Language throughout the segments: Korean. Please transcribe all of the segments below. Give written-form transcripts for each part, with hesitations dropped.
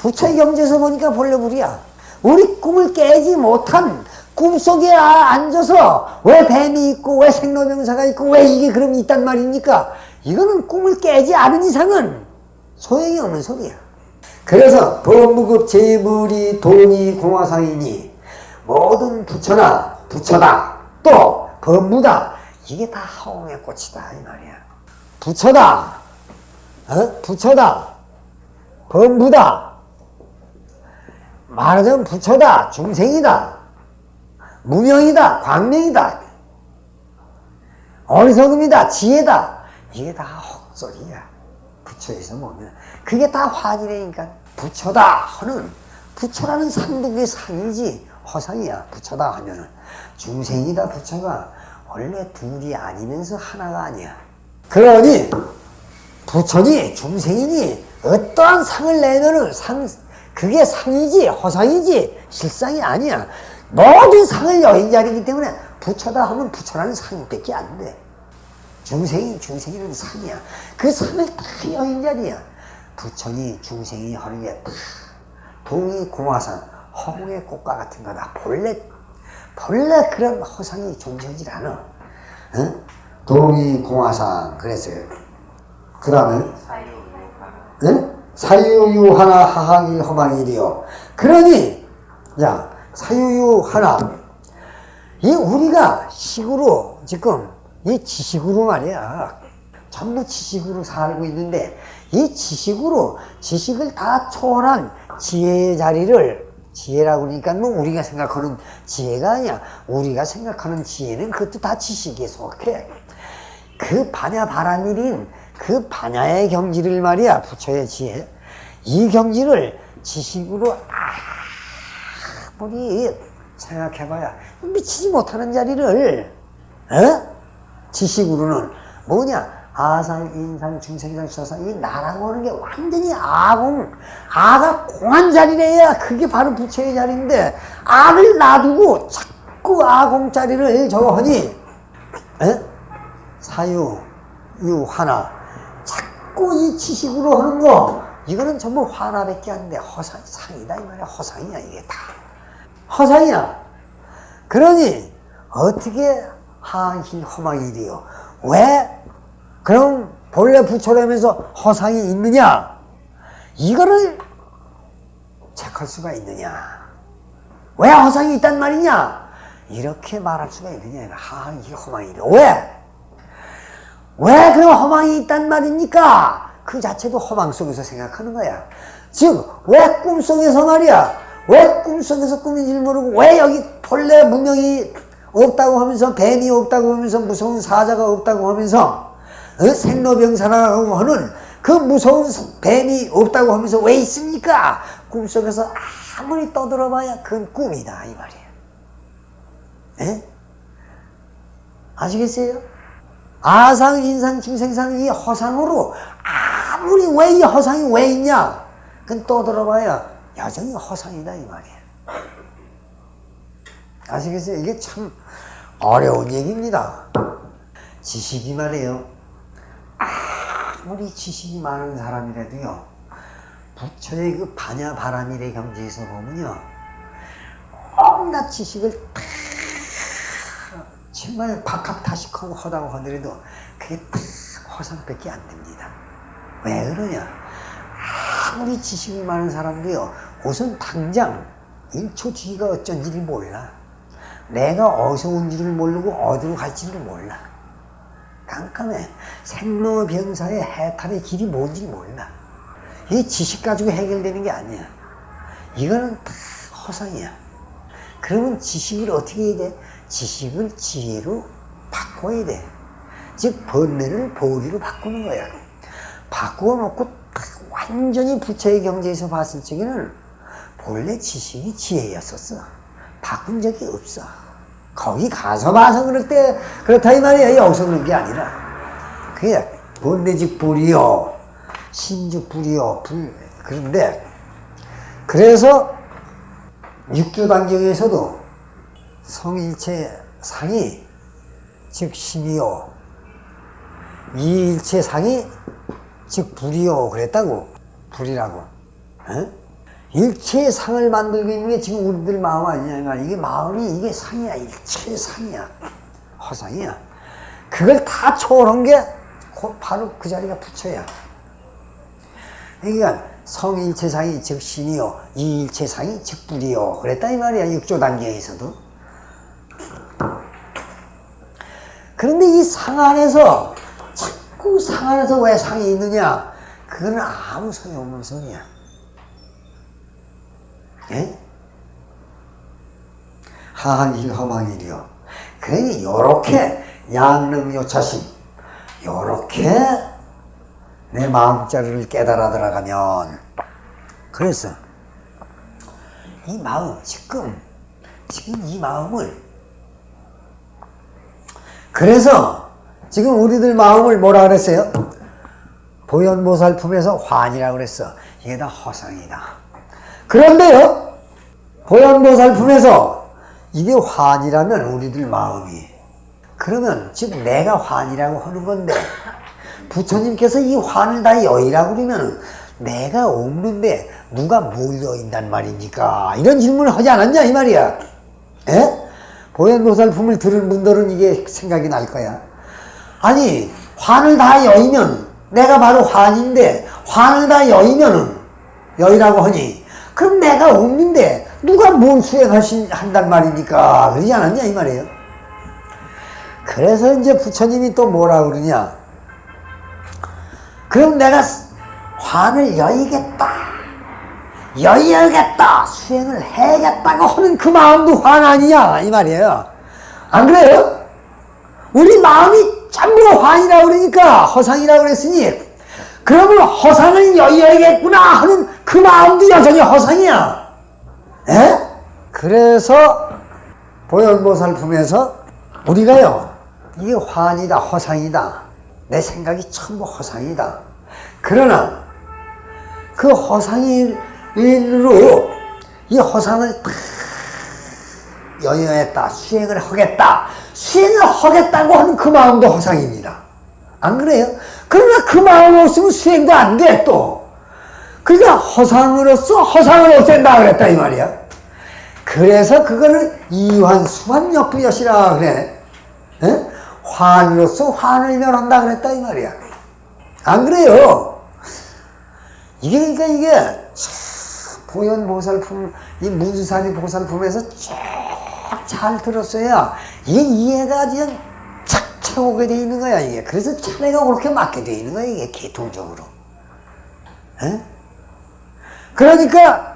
부처의 경지에서 보니까 본래 불이야. 우리 꿈을 깨지 못한 꿈속에 앉아서 왜 뱀이 있고 왜 생로병사가 있고 왜 이게 그럼 있단 말입니까? 이거는 꿈을 깨지 않은 이상은 소용이 없는 소리야. 그래서 법무급 재물이 돈이 공화상이니 모든 부처나 부처다 또 법무다 이게 다 하옹의 꽃이다 이 말이야. 부처다 부처다 법무다 말하자면 부처다 중생이다 무명이다 광명이다 어리석음이다 지혜다 이게 다 헛소리야. 부처에서 보면 그게 다 화지라니까. 부처다 하는 부처라는 상독의 상이지 허상이야. 부처다 하면은 중생이다 부처가 원래 둘이 아니면서 하나가 아니야. 그러니 부처니 중생이니 어떠한 상을 내면은 그게 상이지 허상이지 실상이 아니야. 모든 상을 여인 자리이기 때문에 부처다 하면 부처라는 상밖에 안 돼. 중생이는 상이야. 그 상을 다 여인 자리야. 부처니 중생이 하는 게 다 동이 공화상 허공의 꽃과 같은 거다. 본래 그런 허상이 존재하지 않아. 응? 동이 공화상 그랬어요. 그 다음에 응? 사유유하나 하항이 허망이리요. 그러니 야 사유유하나 이 우리가 식으로 지금 이 지식으로 말이야. 전부 지식으로 살고 있는데 이 지식을 다 초월한 지혜의 자리를 지혜라고 그러니까 뭐 우리가 생각하는 지혜가 아니야. 우리가 생각하는 지혜는 그것도 다 지식에 속해. 그 반야 바라밀인 그 반야의 경지를 말이야. 부처의 지혜. 이 경지를 지식으로 아무리 생각해봐야 미치지 못하는 자리를 지식으로는 뭐냐? 아상, 인상, 중생상, 수사상 이 나라고 하는 게 완전히 아가 공한 자리래야. 그게 바로 부처의 자리인데 아를 놔두고 자꾸 아공 자리를 저거 하니 사유, 유, 하나 자꾸 이 지식으로 하는 거 이거는 전부 화나밖에 안 돼. 상이다 이 말이야. 허상이야 이게 다. 허상이야. 그러니 어떻게 하히 허망이리요. 왜 그럼 본래 부처라면서 허상이 있느냐? 이거를 체크할 수가 있느냐? 왜 허상이 있단 말이냐? 이렇게 말할 수가 있느냐? 하히 허망이리요. 왜 그런 허망이 있단 말입니까? 그 자체도 허망 속에서 생각하는 거야. 즉 왜 꿈속에서 말이야. 왜 꿈속에서 꿈인지를 모르고 왜 여기 본래 무명이 없다고 하면서 뱀이 없다고 하면서 무서운 사자가 없다고 하면서 생로병사라고 하는 그 무서운 뱀이 없다고 하면서 왜 있습니까? 꿈속에서 아무리 떠들어봐야 그건 꿈이다 이 말이에요. 아시겠어요? 아상, 인상, 중생상 이 허상으로 아무리 왜 이 허상이 왜 있냐? 그건 떠들어봐야 여전히 허상이다 이 말이에요. 아시겠어요? 이게 참 어려운 얘기입니다. 지식이 말이에요. 아무리 지식이 많은 사람이라도요. 부처의 그 반야 바라밀의 경지에서 보면요. 온갖 지식을 다 정말 박학다식하고 하다고 하더라도 그게 다 허상밖에 안 됩니다. 왜 그러냐? 아무리 지식이 많은 사람도요. 우선 당장 1초 뒤가 어쩐지를 몰라. 내가 어디서 온지를 모르고 어디로 갈지를 몰라. 깜깜해. 생로병사의 해탈의 길이 뭔지 몰라. 이 지식 가지고 해결되는 게 아니야. 이거는 다 허상이야. 그러면 지식을 어떻게 해야 돼? 지식을 지혜로 바꿔야 돼. 즉 번뇌를 보리로 바꾸는 거야. 바꾸어 놓고 완전히 부처의 경지에서 봤을 적에는 본래 지식이 지혜였었어. 바꾼 적이 없어. 거기 가서 봐서 그렇다 이 말이야. 여기서 그런 게 아니라. 그게 번뇌직 불이요. 신즉 불이요. 그런데 그래서 육조단경에서도 성일체 상이 즉 신이요. 이일체 상이 즉 불이요. 그랬다고. 불이라고. 일체의 상을 만들고 있는 게 지금 우리들 마음 아니냐. 이게 마음이 이게 상이야. 일체의 상이야. 허상이야. 그걸 다 초월한 게 바로 그 자리가 부처야. 그러니까 성일체상이 즉 신이요, 이일체상이 즉 불이요. 그랬다 이 말이야. 육조 단계에서도. 그런데 이 상 안에서 자꾸 상 안에서 왜 상이 있느냐? 그거는 아무 소용없는 소리야. 예? 하한일 허망일이요. 그러니 요렇게 양능요차심 요렇게 내 마음자리를 깨달아 들어가면, 그래서 이 마음 지금 이 마음을, 그래서 지금 우리들 마음을 뭐라 그랬어요? 보현보살품에서 환이라고 그랬어. 이게 다 허상이다. 그런데요, 보현보살품에서 이게 환이라면 우리들 마음이, 그러면 즉 내가 환이라고 하는 건데 부처님께서 이 환을 다 여의라고 그러면 내가 없는데 누가 뭘 여인단 말입니까? 이런 질문을 하지 않았냐 이 말이야. 에? 보현보살품을 들은 분들은 이게 생각이 날 거야. 아니 환을 다 여의면 내가 바로 환인데, 환을 다 여의면은 여의라고 하니 그럼 내가 없는데 누가 뭘 수행한단 말입니까? 그러지 않았냐 이 말이에요. 그래서 이제 부처님이 또 뭐라 그러냐? 그럼 내가 환을 여의겠다, 여의야겠다, 수행을 해야겠다고 하는 그 마음도 환 아니냐 이 말이에요. 안 그래요? 우리 마음이 전부 환이라고 그러니까 허상이라고 그랬으니, 그러면 허상을 여의야겠구나 하는 그 마음도 여전히 허상이야. 에? 그래서 보현보살품에서 우리가요, 이게 환이다, 허상이다, 내 생각이 전부 허상이다. 그러나 그 허상으로 이 허상을 다 여여했다, 수행을 하겠다, 수행을 하겠다고 하는 그 마음도 허상입니다. 안 그래요? 그러나 그 마음 없으면 수행도 안 돼 또. 그러니까 허상으로서 허상을 없앤다 그랬다 이 말이야. 그래서 그거를 이환수환역부여시라 그래. 에? 환으로서 환을 멸한다 그랬다 이 말이야. 안 그래요? 이게 그러니까 이게 보현보살품, 이 문수산이 보살품에서 쭉 잘 들었어야 이게 이해가 그냥 착착 오게 돼 있는 거야 이게. 그래서 차례가 그렇게 맞게 돼 있는 거야 이게 계통적으로. 에? 그러니까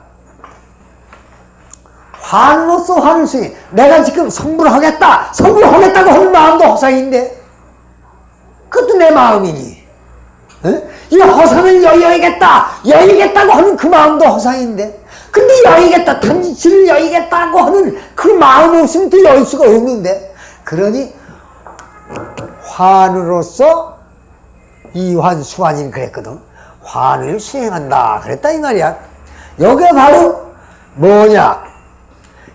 환으로서 환을 수행해. 내가 지금 성불을 하겠다고 하는 마음도 허상인데 그것도 내 마음이니. 에? 이 허상을 여의겠다고 하는 그 마음도 허상인데, 근데 여의겠다, 단지치를 여의겠다고 하는 그 마음 없으면 또 여의 수가 없는데, 그러니 환으로서 이환 수환이 그랬거든. 환을 수행한다 그랬다 이 말이야. 여기가 바로 뭐냐?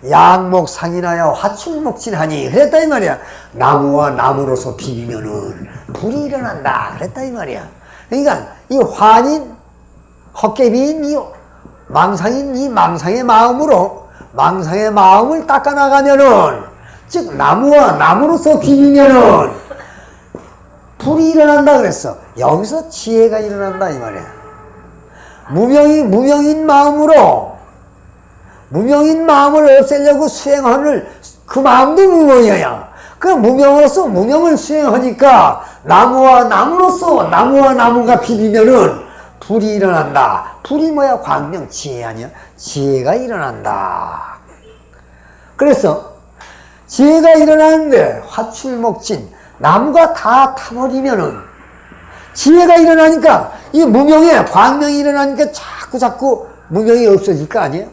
양목상이나여 화출목진하니 그랬다 이 말이야. 나무와 나무로서 비비면은 불이 일어난다 그랬다 이 말이야. 그러니까 이 환인 헛개비인 이 망상인 이 망상의 마음으로 망상의 마음을 닦아나가면은, 즉 나무와 나무로서 비비면은 불이 일어난다 그랬어. 여기서 지혜가 일어난다 이 말이야. 무명인 마음을 없애려고 수행하는 그 마음도 무명이야. 그 무명으로서 무명을 수행하니까 나무와 나무가 비비면은 불이 일어난다. 불이 뭐야? 광명, 지혜 아니야? 지혜가 일어난다. 그래서 지혜가 일어나는데 화출목진, 나무가 다 타버리면은 지혜가 일어나니까 이 무명에 광명이 일어나니까 자꾸 무명이 없어질 거 아니에요?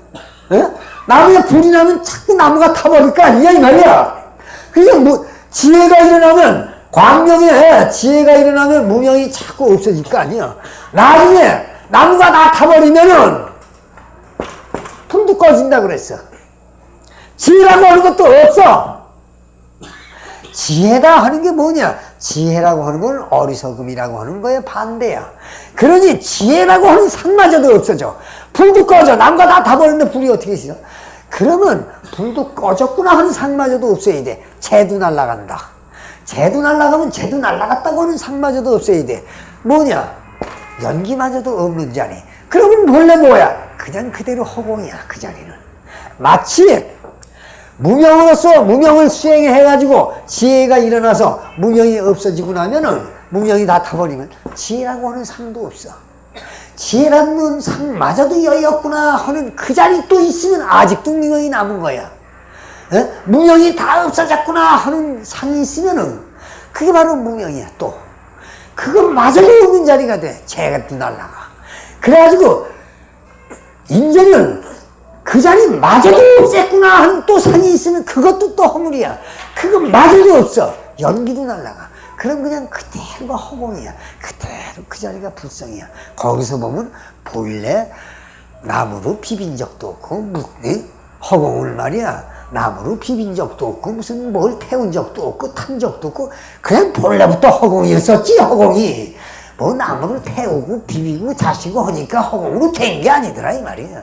에? 나무에 불이 나면 자꾸 나무가 타버릴 거 아니냐 이 말이야. 그러니까 지혜가 일어나면 지혜가 일어나면 무명이 자꾸 없어질 거 아니야. 나중에 나무가 다 타버리면은 불도 꺼진다 그랬어. 지혜라고 하는 것도 없어. 지혜다 하는 게 뭐냐? 지혜라고 하는 건 어리석음이라고 하는 거에 반대야. 그러니 지혜라고 하는 상마저도 없어져. 불도 꺼져. 남과 다 버렸는데 불이 어떻게 있어? 그러면 불도 꺼졌구나 하는 상마저도 없어야 돼. 재도 날아간다. 재도 날아가면 재도 날아갔다고 하는 상마저도 없어야 돼. 뭐냐? 연기마저도 없는 자리. 그러면 본래 뭐야? 그냥 그대로 허공이야. 그 자리는. 마치 무명으로서 무명을 수행해가지고 지혜가 일어나서 무명이 없어지고 나면은 무명이 다 타버리면 지혜라고 하는 상도 없어. 지혜라는 상마저도 여유 없구나 하는 그 자리 또 있으면 아직도 무명이 남은 거야. 에? 무명이 다 없어졌구나 하는 상이 있으면은 그게 바로 무명이야. 또 그것마저도 없는 자리가 돼. 재가 또 날라가. 그래가지고 인제는 그 자리마저도 없앴구나 하는 또 상이 있으면 그것도 또 허물이야. 그것마저도 없어. 연기도 날라가. 그럼 그냥 그대로가 허공이야. 그대로 그 자리가 불성이야. 거기서 보면 본래 나무로 비빈 적도 없고 허공을 말이야. 나무로 비빈 적도 없고 무슨 뭘 태운 적도 없고 탄 적도 없고 그냥 본래부터 허공이었었지. 허공이 뭐 나무를 태우고 비비고 자시고 하니까 허공으로 된 게 아니더라 이 말이야.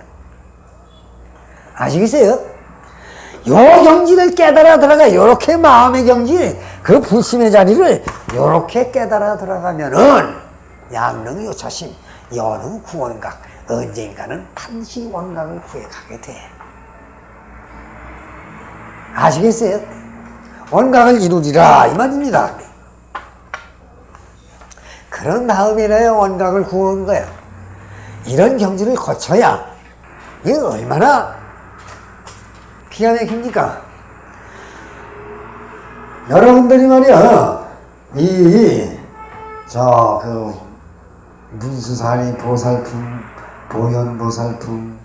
아시겠어요? 요 경지를 깨달아 들어가. 요렇게 마음의 경지, 그 불심의 자리를 요렇게 깨달아 들어가면은 양릉 요처심 연후 구원각 언젠가는 반시 원각을 구해가게 돼. 아시겠어요? 원각을 이루리라 이 말입니다. 그런 다음에라야 원각을 구하는 거야. 이런 경지를 거쳐야 이게 얼마나 기가 막힙니까? 여러분들이 말이야, 문수사리 보살품, 보현보살품,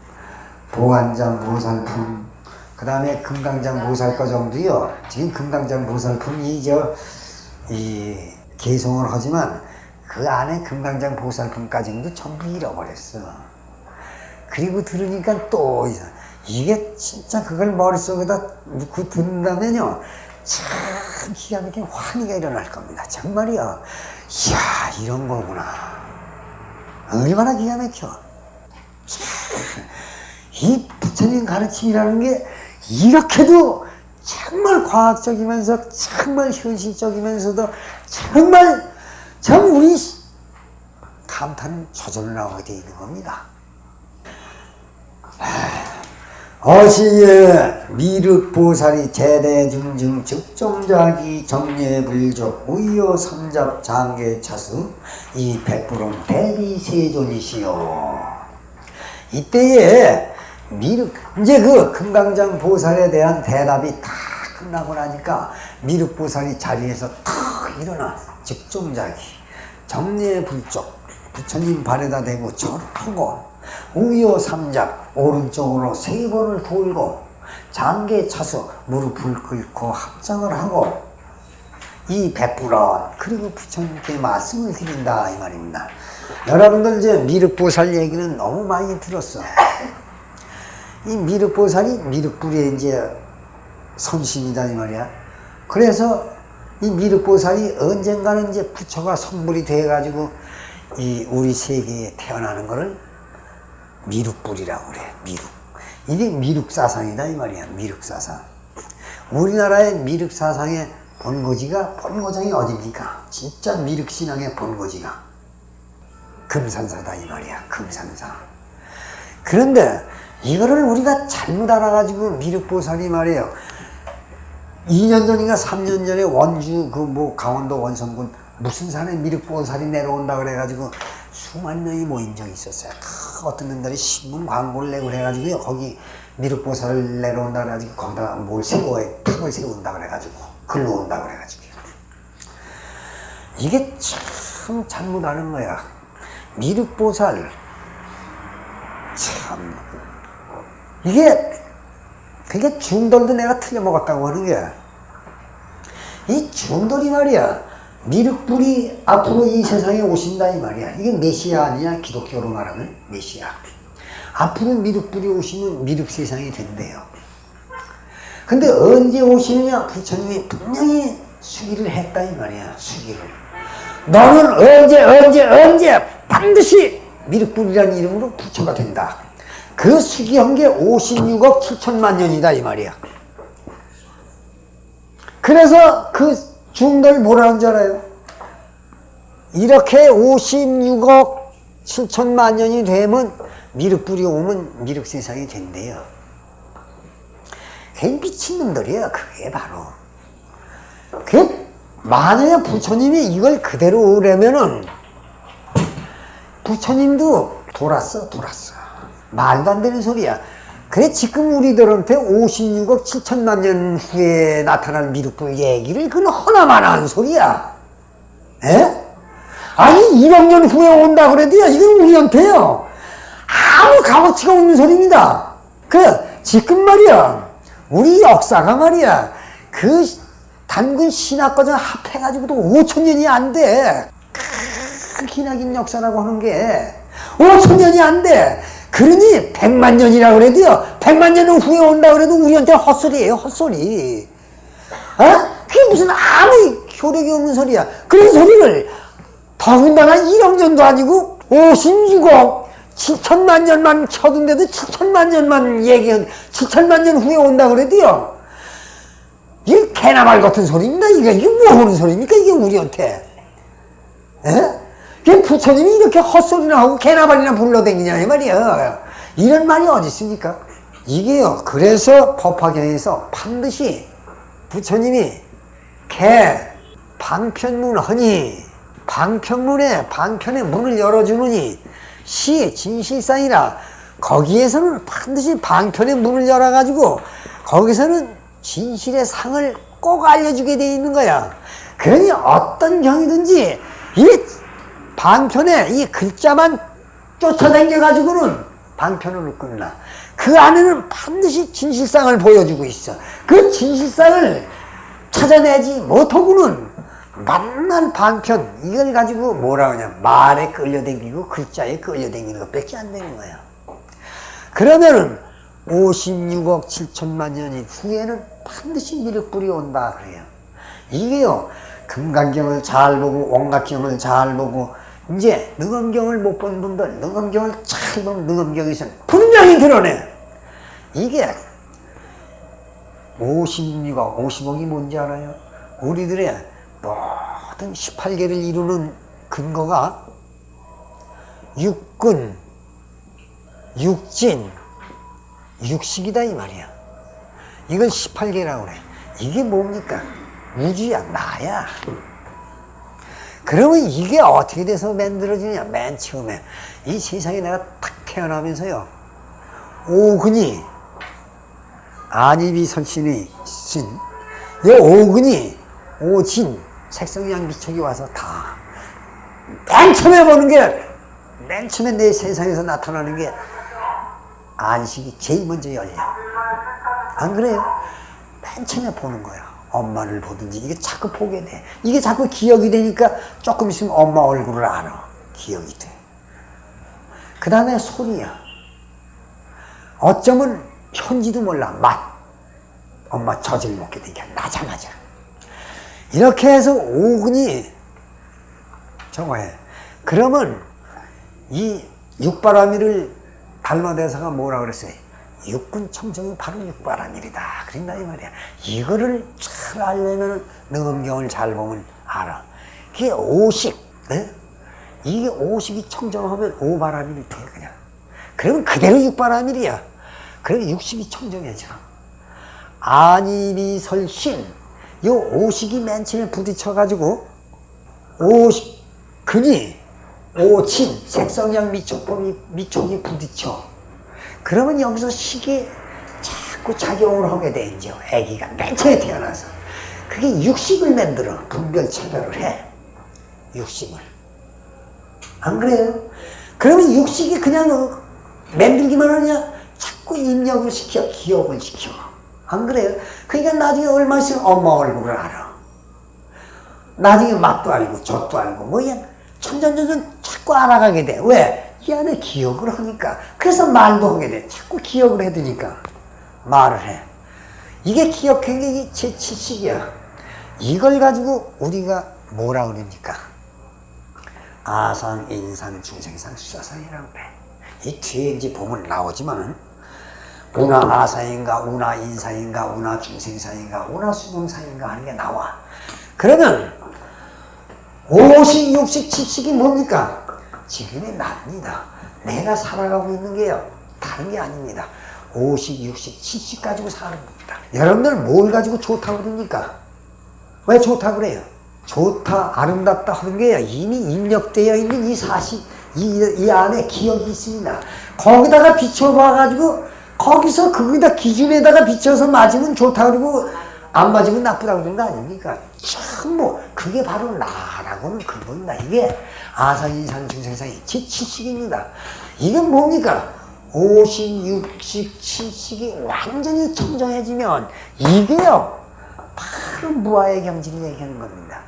보안장 보살품, 그 다음에 금강장 보살거 정도요. 지금 금강장 보살품이 개송을 하지만 그 안에 금강장 보살품까지도 전부 잃어버렸어. 그리고 들으니까 또 이게 진짜 그걸 머릿속에다 놓고 듣는다면요 참 기가 막힌 환희가 일어날 겁니다. 정말이야. 이야 이런 거구나. 얼마나 기가 막혀. 이 부처님 가르침이라는 게 이렇게도 정말 과학적이면서 정말 현실적이면서도 정말 참 우리 감탄 저절로 나오게 되어 있는 겁니다. 어시에 미륵보살이 제대중증 즉종자기 정례불족 우요 삼잡 장계차수 이 백불은 대비세존이시요. 이때에 이제 그 금강장 보살에 대한 대답이 다 끝나고 나니까 미륵보살이 자리에서 탁 일어나 즉종자기 정례불족 부처님 발에다 대고 절하고 우요 삼잡 오른쪽으로 3번을 돌고 장계 차서 무릎을 꿇고 합장을 하고 이 백불원 그리고 부처님께 말씀을 드린다 이 말입니다. 여러분들 이제 미륵보살 얘기는 너무 많이 들었어. 이 미륵보살이 미륵불의 이제 선신이다 이 말이야. 그래서 이 미륵보살이 언젠가는 이제 부처가 성불이 돼가지고 이 우리 세계에 태어나는 거를 미륵불이라고 그래. 미륵. 이게 미륵사상이다 이 말이야. 미륵사상. 우리나라의 미륵사상의 본고장이 어딥니까? 진짜 미륵신앙의 본고지가 금산사다 이 말이야. 금산사. 그런데 이거를 우리가 잘못 알아가지고 미륵보살이 말이에요. 2년 전인가 3년 전에 원주 강원도 원성군 무슨 산에 미륵보살이 내려온다 그래가지고 수만 명이 모인 적이 있었어요. 어떤 놈들이 신문 광고를 내고 그래가지고요. 거기 미륵보살을 내려온다 그래가지고 거기다가 뭘 탑을 세운다 그래가지고 글로 온다 그래가지고 이게 참 잘못 아는 거야. 미륵보살 참 그게 중돌도 내가 틀려먹었다고 하는 거야. 이 중돌이 말이야. 미륵불이 앞으로 이 세상에 오신다 이 말이야. 이게 메시아 아니냐? 기독교로 말하면 메시아. 앞으로 미륵불이 오시면 미륵 세상이 된대요. 근데 언제 오시느냐? 부처님이 분명히 수기를 했다 이 말이야. 수기를. 너는 언제 반드시 미륵불이라는 이름으로 부처가 된다. 그 수기한 게 56억 7천만 년이다 이 말이야. 그래서 그 중도를 뭐라는 줄 알아요? 이렇게 56억 7천만 년이 되면 미륵불이 오면 미륵세상이 된대요. 그게 미친놈들이야. 그게 바로. 만약에 부처님이 이걸 그대로 오려면은 부처님도 돌았어. 말도 안 되는 소리야. 그래 지금 우리들한테 56억 7천만 년 후에 나타날 미륵불 얘기를 그건 허나마나한 소리야. 에? 아니 1억 년 후에 온다 그래도요 이건 우리한테요 아무 값어치가 없는 소리입니다. 지금 말이야 우리 역사가 말이야 그 단군 신학과정 합해가지고도 5천년이 안 돼. 기나긴 역사라고 하는 게 5천년이 안 돼. 그러니 100만 년이라 그래도요 100만 년 후에 온다 그래도 우리한테 헛소리예요. 헛소리. 그게 무슨 아무 효력이 없는 소리야. 그런 소리를 더군다나 1억 년도 아니고 56억 7천만 년만 쳐둔데도 7천만 년만 얘기한 7천만 년 후에 온다 그래도요 이게 개나발 같은 소리입니다. 이게 뭐 하는 소리입니까 이게 우리한테. 그 부처님이 이렇게 헛소리나 하고 개나발이나 불러다니냐 이 말이야. 이런 말이 어디 있습니까? 이게요 그래서 법화경에서 반드시 부처님이 개 방편문하니 방편의 문을 열어주느니 시 진실상이라 거기에서는 반드시 방편의 문을 열어가지고 거기서는 진실의 상을 꼭 알려주게 돼 있는 거야. 그러니 어떤 경이든지 이 방편에 이 글자만 쫓아다녀가지고는 방편으로 끝나. 그 안에는 반드시 진실상을 보여주고 있어. 그 진실상을 찾아내지 못하고는 만난 방편 이걸 가지고 뭐라 하냐 말에 끌려다니고 글자에 끌려다니는 것밖에 안 되는 거야. 그러면은 56억 7천만 년이 후에는 반드시 미륵불이 온다 그래요. 이게요 금강경을 잘 보고 원각경을 잘 보고 이제 능엄경을 못 본 분들 능엄경을 잘 보면 능엄경에서는 분명히 드러내. 이게 50억이 뭔지 알아요? 우리들의 모든 18개를 이루는 근거가 육근, 육진, 육식이다 이 말이야. 이걸 18개라고 그래. 이게 뭡니까? 우주야, 나야. 그러면 이게 어떻게 돼서 만들어지냐? 맨 처음에 이 세상에 내가 탁 태어나면서요 오근이 안입이 설신의 신, 이 오근이 오진 색성양 미척이 와서 다 맨 처음에 보는 게 맨 처음에 내 세상에서 나타나는 게 안식이 제일 먼저 열려. 안 그래요? 맨 처음에 보는 거야. 엄마를 보든지 이게 자꾸 보게 돼. 이게 자꾸 기억이 되니까 조금 있으면 엄마 얼굴을 알아. 기억이 돼. 그 다음에 소리야. 어쩌면 현지도 몰라. 맛. 엄마 젖을 먹게 되니까 나자마자. 이렇게 해서 오근이 저거 해. 그러면 이 육바라밀을 달마대사가 뭐라 그랬어요? 육군 청정이 바로 육바라밀이다. 그랬나 이 말이야. 이거를 잘 알려면 능엄경을 잘 보면 알아. 그게 오식. 이게 오식이 청정하면 오바라밀이 돼 그냥. 그러면 그대로 육바라밀이야. 그래서 육식이 청정해져. 안입이 설신. 요 오식이 맨 처음에 부딪혀가지고 오식 근이 오친 색성양 미촉이 부딪혀. 그러면 여기서 식이 자꾸 작용을 하게 돼 이제 애기가 맨 처음에 태어나서. 그게 육식을 만들어. 분별 차별을 해. 육식을. 안 그래요? 그러면 육식이 그냥 만들기만 하냐? 자꾸 입력을 시켜, 기억을 시켜. 안 그래요? 그러니까 나중에 얼마 있으면 엄마 얼굴을 알아. 나중에 맛도 알고 젖도 알고 뭐야 천천히 자꾸 알아가게 돼. 왜? 이 안에 기억을 하니까. 그래서 말도 하게 돼. 자꾸 기억을 해두니까 말을 해. 이게 기억한 게 제7식이야. 이걸 가지고 우리가 뭐라 그럽니까? 아상, 인상, 중생상, 수사상이라고 그래. 이 뒤에 이제 보면 나오지만은 운하 아상인가, 운하 인상인가, 운하 중생상인가, 운하 수명상인가 하는 게 나와. 그러면 50, 60, 70이 뭡니까? 지금의 나입니다. 내가 살아가고 있는 게요. 다른 게 아닙니다. 50, 60, 70 가지고 사는 겁니다. 여러분들 뭘 가지고 좋다고 그럽니까? 왜 좋다고 그래요? 좋다, 아름답다 하는 게 이미 입력되어 있는 이 사실, 이 안에 기억이 있습니다. 거기다가 비춰봐가지고, 거기서 거기다 기준에다가 비춰서 맞으면 좋다 그러고, 안 맞으면 나쁘다 그러는 거 아닙니까? 참, 그게 바로 나라고는 그겁니다. 이게 아상, 인상, 중생상이 제7식입니다. 이게 뭡니까? 50, 60, 70이 완전히 청정해지면, 이게요, 바로 무아의 경지를 얘기하는 겁니다.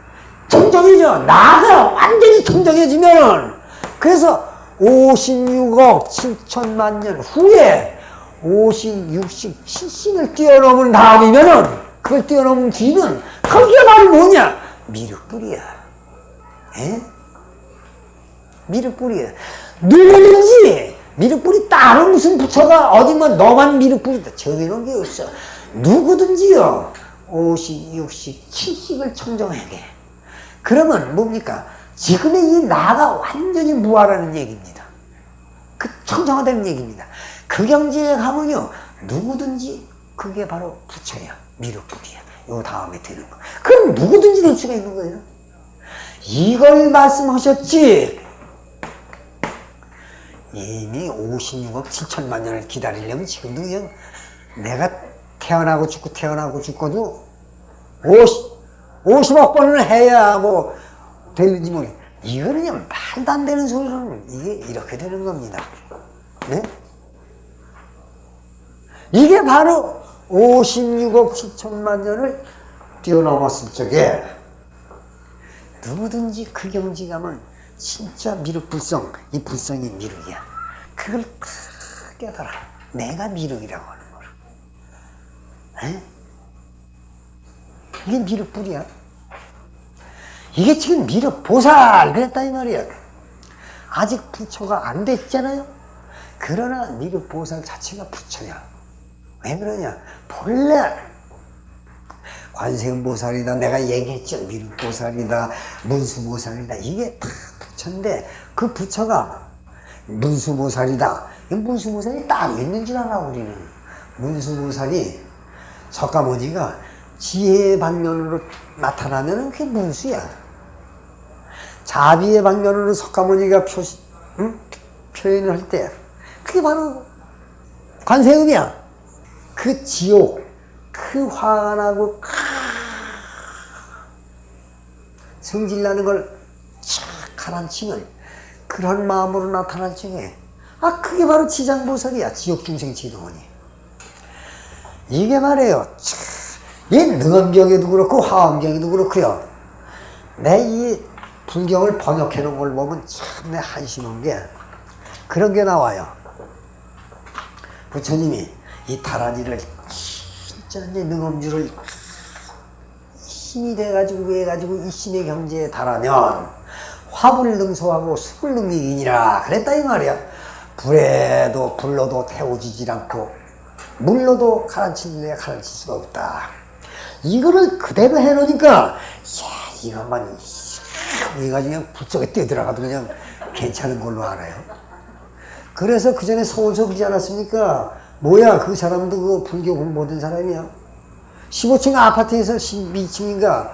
청정해져. 나가 완전히 청정해지면, 그래서 56억 7천만 년 후에 50, 60, 70을 뛰어넘은 다음이면은, 그걸 뛰어넘은 뒤는, 그게 바로 뭐냐? 미륵불이야. 에? 미륵불이야. 누구든지, 미륵불이 따로 무슨 부처가 어디면 너만 미륵불이다. 정해놓은 게 없어. 누구든지요. 50, 60, 70을 청정하게. 그러면 뭡니까? 지금의 이 나가 완전히 무아라는 얘기입니다. 그 청정하다는 얘기입니다. 그 경지에 가면요. 누구든지 그게 바로 부처야. 미륵불이야. 요 다음에 되는 거. 그럼 누구든지 될 수가 있는 거예요. 이걸 말씀하셨지. 이미 56억 7천만 년을 기다리려면 지금도 그냥 내가 태어나고 죽고 태어나고 죽고도 50억 번을 해야 뭐 되는지 모르겠어요. 이거는 그냥 말도 안 되는 소리는 이게 이렇게 되는 겁니다. 네? 이게 바로 56억 7천만 년을 뛰어넘었을 적에 누구든지 그 경지 가면 진짜 미륵불성, 이 불성이 미륵이야. 그걸 다 깨달아. 내가 미륵이라고 하는 거라. 에? 이게 미륵불이야. 이게 지금 미륵보살 그랬다 이 말이야. 아직 부처가 안 됐잖아요. 그러나 미륵보살 자체가 부처야. 왜 그러냐? 본래 관세음보살이다, 내가 얘기했죠. 미륵보살이다, 문수보살이다, 이게 다 부처인데 그 부처가 문수보살이다. 이 문수보살이 따로 있는 줄 알아. 우리는 문수보살이 석가모니가 지혜의 방면으로 나타나면 그게 문수야. 자비의 방면으로 석가모니가 표현을 할 때 그게 바로 관세음이야. 그 지옥, 그 화나고 성질나는 걸 착 가라앉히면 그런 마음으로 나타날 적에 그게 바로 지장보살이야. 지옥중생지도원이. 이게 말이에요. 이 능엄경에도 그렇고 화엄경에도 그렇고요. 내 이 불경을 번역해 놓은 걸 보면 참 내 한심한 게 그런 게 나와요. 부처님이 이 다란이를 진짜 이제 능엄주를 힘이 돼가지고 해가지고 이 신의 경지에 달하면 화불능소하고 수불능이니라 그랬다 이 말이야. 불에도 불로도 태워지질 않고 물로도 가라앉힐래 가라앉힐 수가 없다. 이거를 그대로 해놓으니까 야 이것만 이거 그냥 부쩍에 뛰어들어가도 그냥 괜찮은 걸로 알아요. 그래서 그 전에 서울서 그러지 않았습니까? 뭐야 그 사람도 그 불교 공부하던 사람이야. 15층 아파트에서 12층인가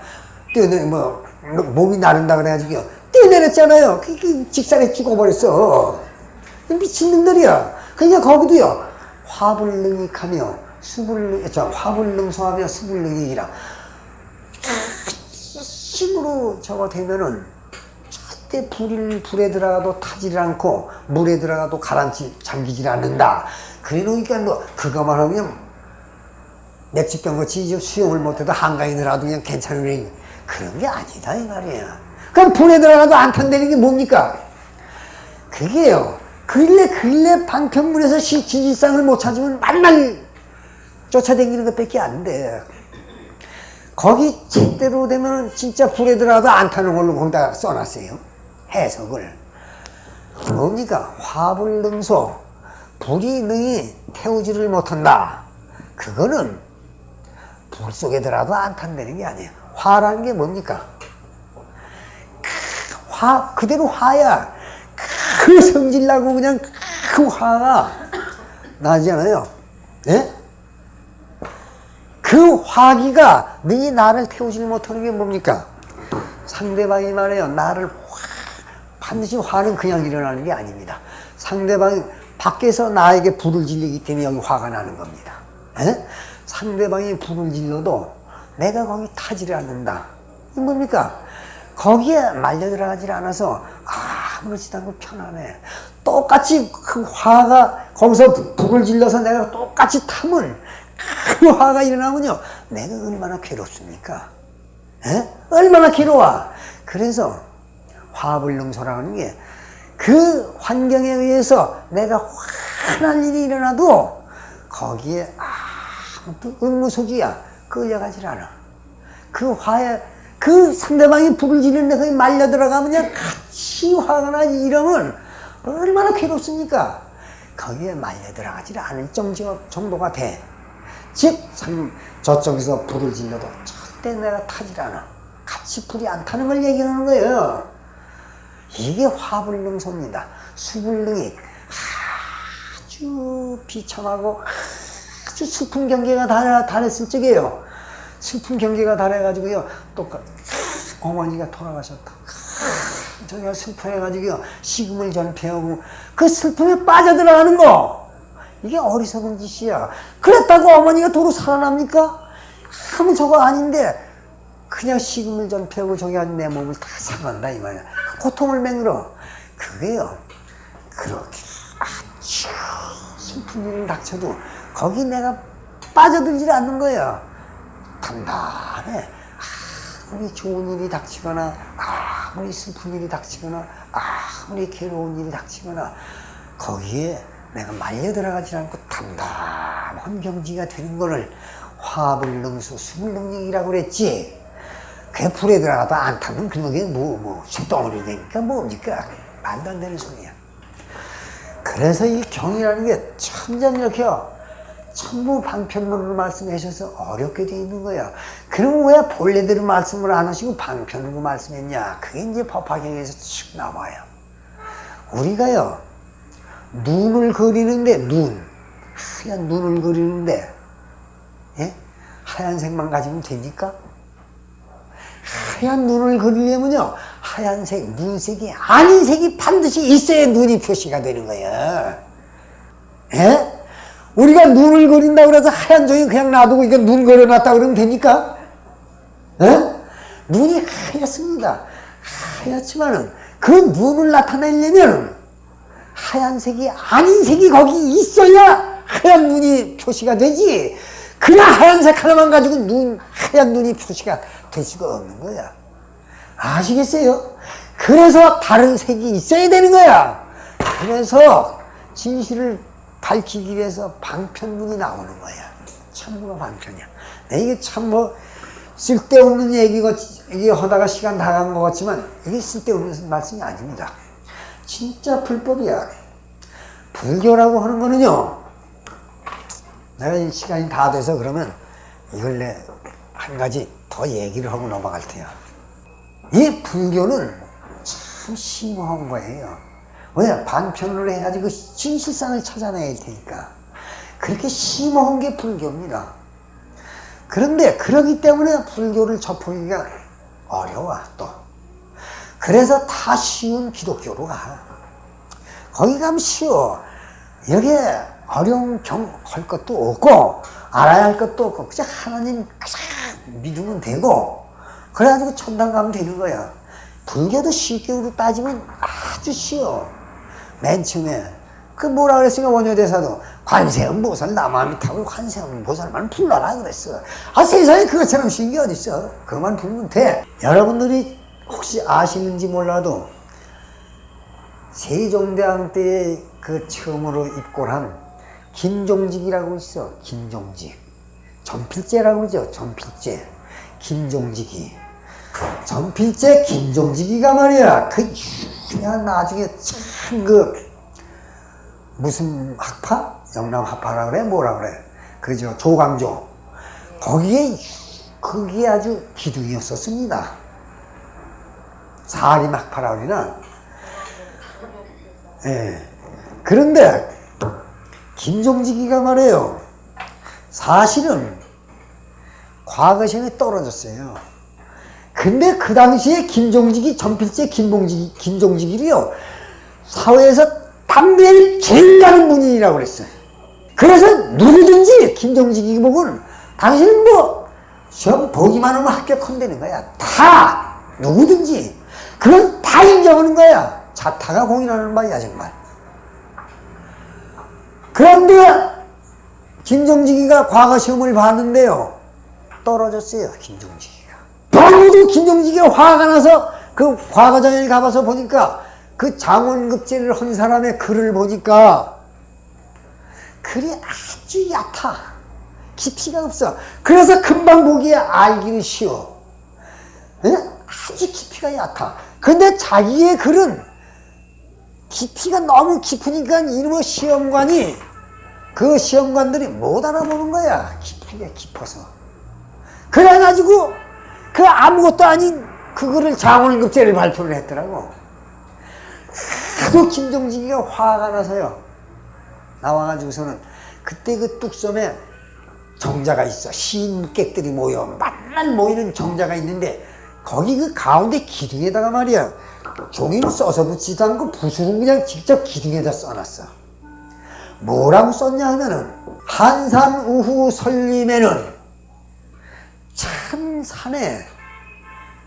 뛰어내 몸이 나른다 그래가지고 뛰어내렸잖아요. 그 직살에 죽어버렸어. 미친놈들이야. 그러니까 거기도요 화불능익하며 화불능소하며 수불능익이라 힘으로 저거 되면은 절대 불에 들어가도 타질 않고 물에 들어가도 잠기질 않는다. 그래 놓으니까 그거만 하면 맥주병 같이 수영을 못해도 한강에 들어가도 그냥 괜찮은 그런 게 아니다 이 말이야. 그럼 불에 들어가도 안 탄다는 게 뭡니까? 그게요. 근래 방편문에서 지지상을 못 찾으면 만날 쫓아다니는 것밖에 안 돼. 거기 제대로 되면 진짜 불에 들어가도 안 타는 걸로 거기다 써놨어요. 해석을. 뭡니까? 화불능소. 불이 능히 태우지를 못한다. 그거는 불 속에 들어가도 안 탄다는 게 아니에요. 화라는 게 뭡니까? 화, 그대로 화야. 그 성질나고 그냥 그 화가 나잖아요. 예? 그 화기가 능히 나를 태우지 못하는 게 뭡니까? 상대방이 말해요. 나를 반드시 화는 그냥 일어나는 게 아닙니다. 상대방이 밖에서 나에게 불을 질리기 때문에 여기 화가 나는 겁니다. 에? 상대방이 불을 질러도 내가 거기 타지를 않는다. 이게 뭡니까? 거기에 말려 들어가지 않아서 아무렇지도 않고 편안해. 똑같이 그 화가 거기서 불을 질러서 내가 똑같이 타면 그 화가 일어나면요. 내가 얼마나 괴롭습니까? 에? 얼마나 괴로워. 그래서 화불능소라는 게 그 환경에 의해서 내가 화난 일이 일어나도 거기에 아무도 응무소지야 끌려가질 않아. 그 화에 그 상대방이 불을 지르는데 거기 말려 들어가면 그냥 같이 화가 나지. 이러면 얼마나 괴롭습니까? 거기에 말려 들어가질 않을 정도가 돼. 즉 저쪽에서 불을 질러도 절대 내가 타질 않아. 같이 불이 안 타는 걸 얘기하는 거예요. 이게 화불능소입니다. 수불능이 아주 비참하고 아주 슬픈 경계가 달했을 적이에요. 슬픈 경계가 달해가지고요. 똑같이 어머니가 돌아가셨다. 저희가 슬퍼해가지고요. 식음을 전폐하고 그 슬픔에 빠져들어가는 거. 이게 어리석은 짓이야. 그랬다고 어머니가 도로 살아납니까? 아무 저거 아닌데 그냥 식음을 전폐하고 저기 내 몸을 다 상한다 이 말이야. 고통을 맹글어. 그게요. 그렇게 아주 슬픈 일을 닥쳐도 거기 내가 빠져들지 않는 거예요. 단단해. 아무리 좋은 일이 닥치거나 아무리 슬픈 일이 닥치거나 아무리 괴로운 일이 닥치거나 거기에 내가 말려 들어가지 않고 담담한 경지가 되는 거를 화불능소 수불능력이라고 그랬지. 그 불에 들어가도 안 타면 그게 쇳덩어리 되니까 뭡니까? 말도 안 되는 소리야. 그래서 이 경이라는 게 점점 이렇게 전부 방편문으로 말씀해 주셔서 어렵게 돼 있는 거야. 그럼 왜 본래대로 말씀을 안 하시고 방편으로 말씀했냐? 그게 이제 법화경에서 쭉 나와요. 우리가요, 눈을 그리는데, 하얀 눈을 그리는데, 예? 하얀색만 가지면 됩니까? 하얀 눈을 그리려면요, 하얀색, 눈색이 아닌 색이 반드시 있어야 눈이 표시가 되는 거예요. 예? 우리가 눈을 그린다고 해서 하얀 종이 그냥 놔두고 이거 눈 그려놨다 그러면 됩니까? 예? 눈이 하얗습니다. 하얗지만은 그 눈을 나타내려면 하얀색이 아닌 색이 거기 있어야 하얀 눈이 표시가 되지. 그냥 하얀색 하나만 가지고 하얀 눈이 표시가 될 수가 없는 거야. 아시겠어요? 그래서 다른 색이 있어야 되는 거야. 그래서 진실을 밝히기 위해서 방편문이 나오는 거야. 참으로 방편이야. 이게 참 쓸데없는 얘기 하다가 시간 다 간 것 같지만 이게 쓸데없는 말씀이 아닙니다. 진짜 불법이야. 불교라고 하는 거는요, 내가 이 시간이 다 돼서 그러면 이걸 한 가지 더 얘기를 하고 넘어갈 테야. 이 불교는 참 심오한 거예요. 왜? 반편으로 해가지고 진실상을 찾아내야 테니까. 그렇게 심오한 게 불교입니다. 그런데 그러기 때문에 불교를 접하기가 어려워 또. 그래서 다 쉬운 기독교로 가. 거기 가면 쉬워. 여기에 어려운 할 것도 없고 알아야 할 것도 없고 그냥 하나님 믿으면 되고 그래가지고 천당 가면 되는 거야. 불교도 쉽게 우리 따지면 아주 쉬워. 맨 처음에 그 뭐라 그랬으니까 원효대사도 관세음보살 나만 믿다고 관세음보살만 불러라 그랬어. 세상에 그것처럼 쉬운 게 어딨어. 그것만 부르면 돼. 여러분들이 혹시 아시는지 몰라도 세종대왕 때 그 처음으로 입고한 김종직이라고 있어. 김종직. 전필제라고 그러죠. 전필제. 김종직이. 전필제 김종직이가 말이야. 그냥 나중에 참 무슨 학파? 영남 학파라 그래? 뭐라 그래? 그죠? 조광조. 그게 아주 기둥이었었습니다. 사림 학파라 그러나. 예. 그런데, 김종직이가 말이에요. 사실은, 과거시험에 떨어졌어요. 근데 그 당시에 김종직이, 전필제 김종직이요. 사회에서 담배를 제일 가는 분이라고 그랬어요. 그래서 누구든지 김종직이 보면 당신은 시험 보기만 하면 합격한다는 거야. 다 누구든지 그건 다 인정하는 거야. 자타가 공인하는 바야 정말. 그런데 김종직이가 과거 시험을 봤는데요. 떨어졌어요. 김종직이가. 너무도 김종직이가 화가 나서 그 과거장에 가봐서 보니까 그 장원급제를 한 사람의 글을 보니까 글이 아주 얕아. 깊이가 없어. 그래서 금방 보기에 알기는 쉬워. 네? 아주 깊이가 얕아. 근데 자기의 글은 깊이가 너무 깊으니까 이놈의 시험관이 그 시험관들이 못 알아보는 거야. 깊이가 깊어서. 그래가지고 그 아무것도 아닌 그거를 장원급제를 발표를 했더라고. 하도 김종직이가 화가 나서요. 나와가지고서는 그때 그 뚝섬에 정자가 있어. 시인객들이 모여 만날 모이는 정자가 있는데 거기 그 가운데 기둥에다가 말이야 종이를 써서 붙이지도 않고 붓으로 그냥 직접 기둥에다 써놨어. 뭐라고 썼냐 하면은 한산 우후 설림에는 참 산에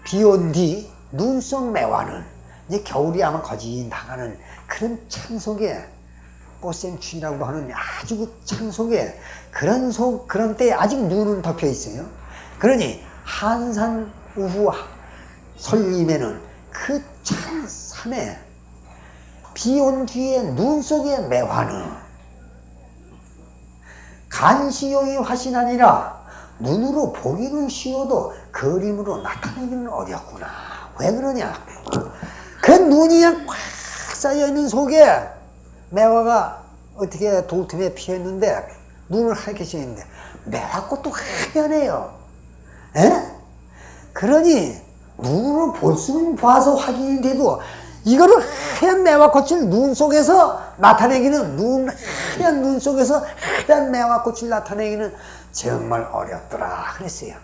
비 온 뒤 눈 속 매화는 이제 겨울이 아마 거진 나가는 그런 창 속에 꽃샘추위라고 하는 아주 그 창 속에 그런 때에 아직 눈은 덮여 있어요. 그러니 한산 우후 설림에는 그 참 산에 비 온 뒤에 눈 속의 매화는 간시용이 화신하니라 눈으로 보기는 쉬워도 그림으로 나타내기는 어렵구나. 왜 그러냐? 그 눈이 그냥 꽉 쌓여있는 속에 매화가 어떻게 돌틈에 피었는데 눈을 하얗게 씌었는데 매화꽃도 하얀해요. 에? 그러니 눈으로 볼 수는 봐서 확인이 돼도 이거를 하얀 매화꽃을 눈 속에서 나타내기는 하얀 눈 속에서 하얀 매화꽃을 나타내기는 정말 어렵더라 그랬어요.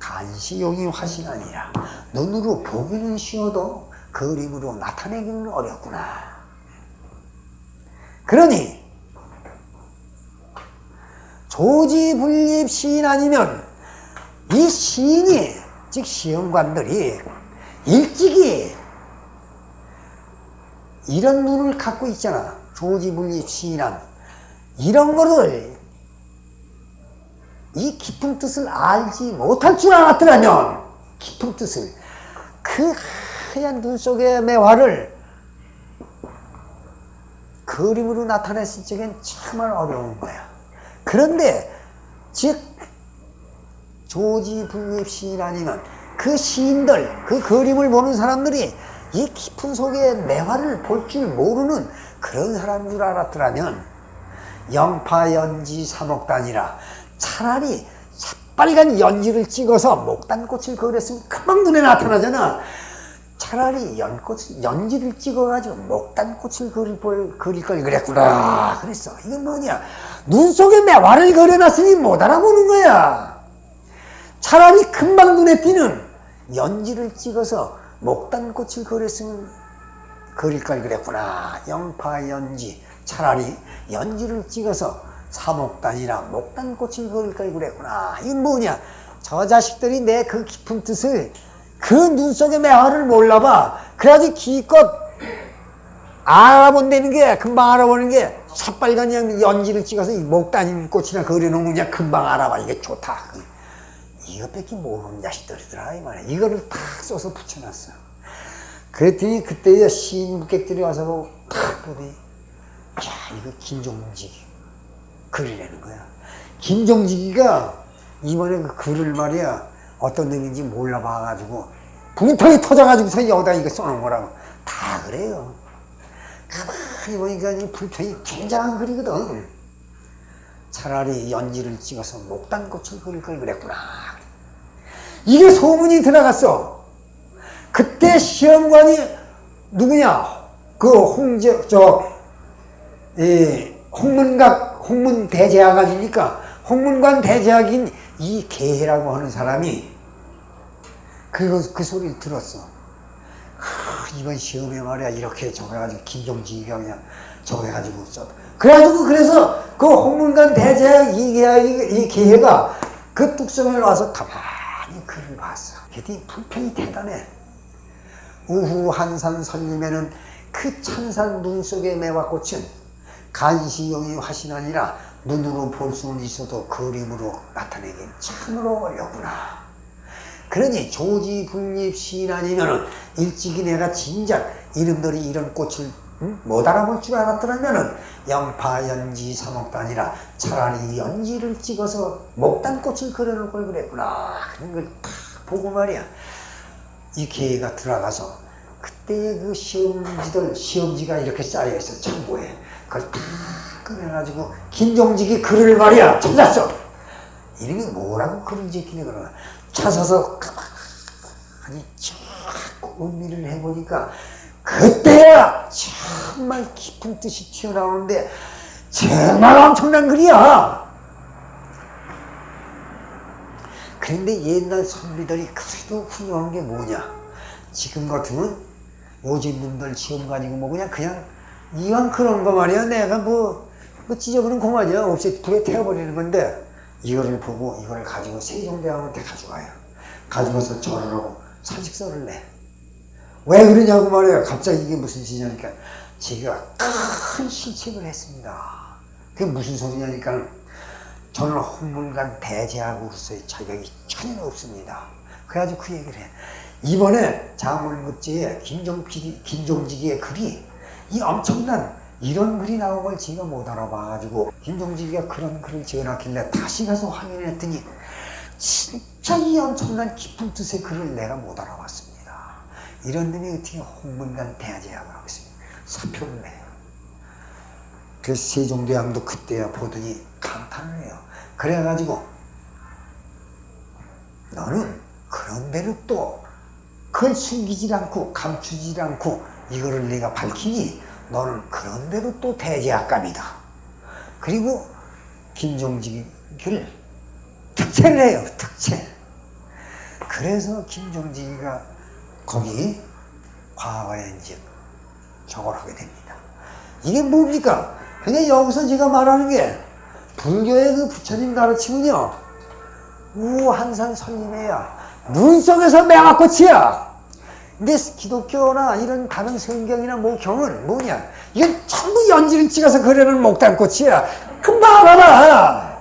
간시용이 화신하니라 눈으로 보기는 쉬워도 그림으로 나타내기는 어렵구나. 그러니 조지불립 시인 아니면 이 시인이 즉 시험관들이 일찍이 이런 눈을 갖고 있잖아. 조지불립 시인한 이런 거를 이 깊은 뜻을 알지 못할 줄 알았더라면 깊은 뜻을 그 하얀 눈 속의 매화를 그림으로 나타냈을 적엔 정말 어려운 거야. 그런데 즉 조지불립 시인 아니면 그 시인들 그 그림을 보는 사람들이 이 깊은 속의 매화를 볼 줄 모르는 그런 사람인 줄 알았더라면 영파연지 삼옥단이라 차라리 새빨간 연지를 찍어서 목단꽃을 그렸으면 금방 눈에 나타나잖아. 차라리 연지를 찍어가지고 목단꽃을 그릴 걸 그랬구나 그랬어. 이건 뭐냐, 눈 속에 매화를 그려놨으니 못 알아보는 거야. 차라리 금방 눈에 띄는 연지를 찍어서 목단꽃을 그렸으면 그릴 걸 그랬구나. 영파연지, 차라리 연지를 찍어서 사목단이라 목단꽃을 그릴 걸 그랬구나. 이건 뭐냐, 저 자식들이 내 그 깊은 뜻을 그 눈 속의 매화를 몰라봐. 그래야지 기껏 알아본다는 게, 금방 알아보는 게 새빨간 연지를 찍어서 이 목단꽃이나 그려놓으면 그냥 금방 알아봐. 이게 좋다. 이것밖에 모르는 자식들이더라 이 말이야. 이거를 탁 써서 붙여놨어. 그랬더니 그때 시인 묵객들이 와서 보고 탁 보더니 야, 이거 김종직이 글이라는 거야. 김종직이가 이번에 그 글을 말이야 어떤 놈인지 몰라봐가지고 분통이 터져가지고서 여기다 이거 써놓은 거라고. 다 그래요. 가만히 보니까 이 불평이 굉장한 글이거든. 차라리 연지를 찍어서 목단꽃을 그릴 걸 그랬구나. 이게 소문이 들어갔어. 그때 시험관이 누구냐? 그 홍문 대제학아니까 홍문관 대제학인 이 계라고 하는 사람이 그 소리를 들었어. 이번 시험에 말이야 이렇게 적어가지고 김종직이가 그냥 적어가지고 써. 그래서 그 홍문관 대제학 이 계가 그 뚝섬에 와서 가만히 글을 봤어. 그랬더니 불평이 대단해. 우후 한산 설림에는 그 찬산 눈 속에 매화꽃은 간시용이 화신하니라 눈으로 볼 수는 있어도 그림으로 나타내긴 참으로 어렵구나. 그러니 조지불립 시인 아니면은 일찍이 내가 진작 이름들이 이런 꽃을 못 알아볼 줄 알았더라면은 영파 연지 사목단이라 차라리 연지를 찍어서 목단꽃을 그려놓을 걸 그랬구나. 그런 걸 딱 보고 말이야. 이 계가 들어가서 그때의 그 시험지가 이렇게 쌓여있어. 창고에. 그걸 딱 꺼내가지고 김종직이 글을 말이야 찾았어. 이름이 뭐라고 글을 짓기네 그러나. 찾아서 가만히 자꾸 음미를 해보니까 그때야 정말 깊은 뜻이 튀어나오는데 정말 엄청난 글이야. 그런데 옛날 선비들이 그래도 훌륭한 게 뭐냐. 지금 같으면 요즘 놈들 시험 가지고 뭐 그냥 이왕 그런 거 말이야 내가 뭐 찢어버린 공화지야 없이 불에 태워버리는 건데 이거를 보고 이걸 가지고 세종대왕한테 가져가요. 가지고서 절을 하고 사직서를 내. 왜 그러냐고 말이야. 갑자기 이게 무슨 시냐니까 제가 큰 실책을 했습니다. 그게 무슨 소리냐니까 저는 홍문관 대제하고서의 자격이 전혀 없습니다. 그래가지고 그 얘기를 해. 이번에 자물무지에 김종직의 글이 이 엄청난 이런 글이 나온 걸 제가 못 알아봐가지고 김종직이가 그런 글을 지어놨길래 다시 가서 확인했더니 진짜 이 엄청난 깊은 뜻의 글을 내가 못 알아봤습니다. 이런 놈이 어떻게 홍문관 대제학을 하고 있습니다. 사표를 내요. 그래서 세종대왕도 그때야 보더니 감탄을 해요. 그래가지고 너는 그런 데를 또 그걸 숨기지 않고 감추지 않고 이거를 내가 밝히니 너는 그런 대로 또 대제학감이다. 그리고 김종직을 특채를 해요. 특채. 그래서 김종직이가 거기 과거연집 저걸 하게 됩니다. 이게 뭡니까? 그냥 여기서 제가 말하는 게 불교의 그 부처님 가르침은요. 우한산 설림에야 눈 속에서 매화꽃이야. 근데 기독교나 이런 다른 성경이나 뭐 경은 뭐냐? 이건 전부 연지를 찍어서 그려놓은 목단꽃이야. 금방 알아라.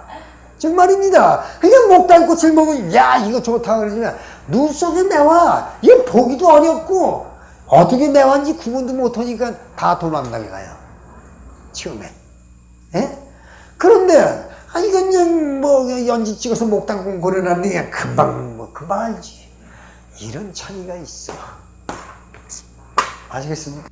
정말입니다. 그냥 목단꽃을 보면 야 이거 좋다 그러지만 눈 속에 매화 이거 보기도 어렵고 어떻게 매화인지 구분도 못하니까 다 도망나게 가요. 처음에. 예? 그런데 이건 그냥 뭐 연지 찍어서 목단꽃 그려놨는데 금방 알지. 이런 차이가 있어. 아시겠습니까?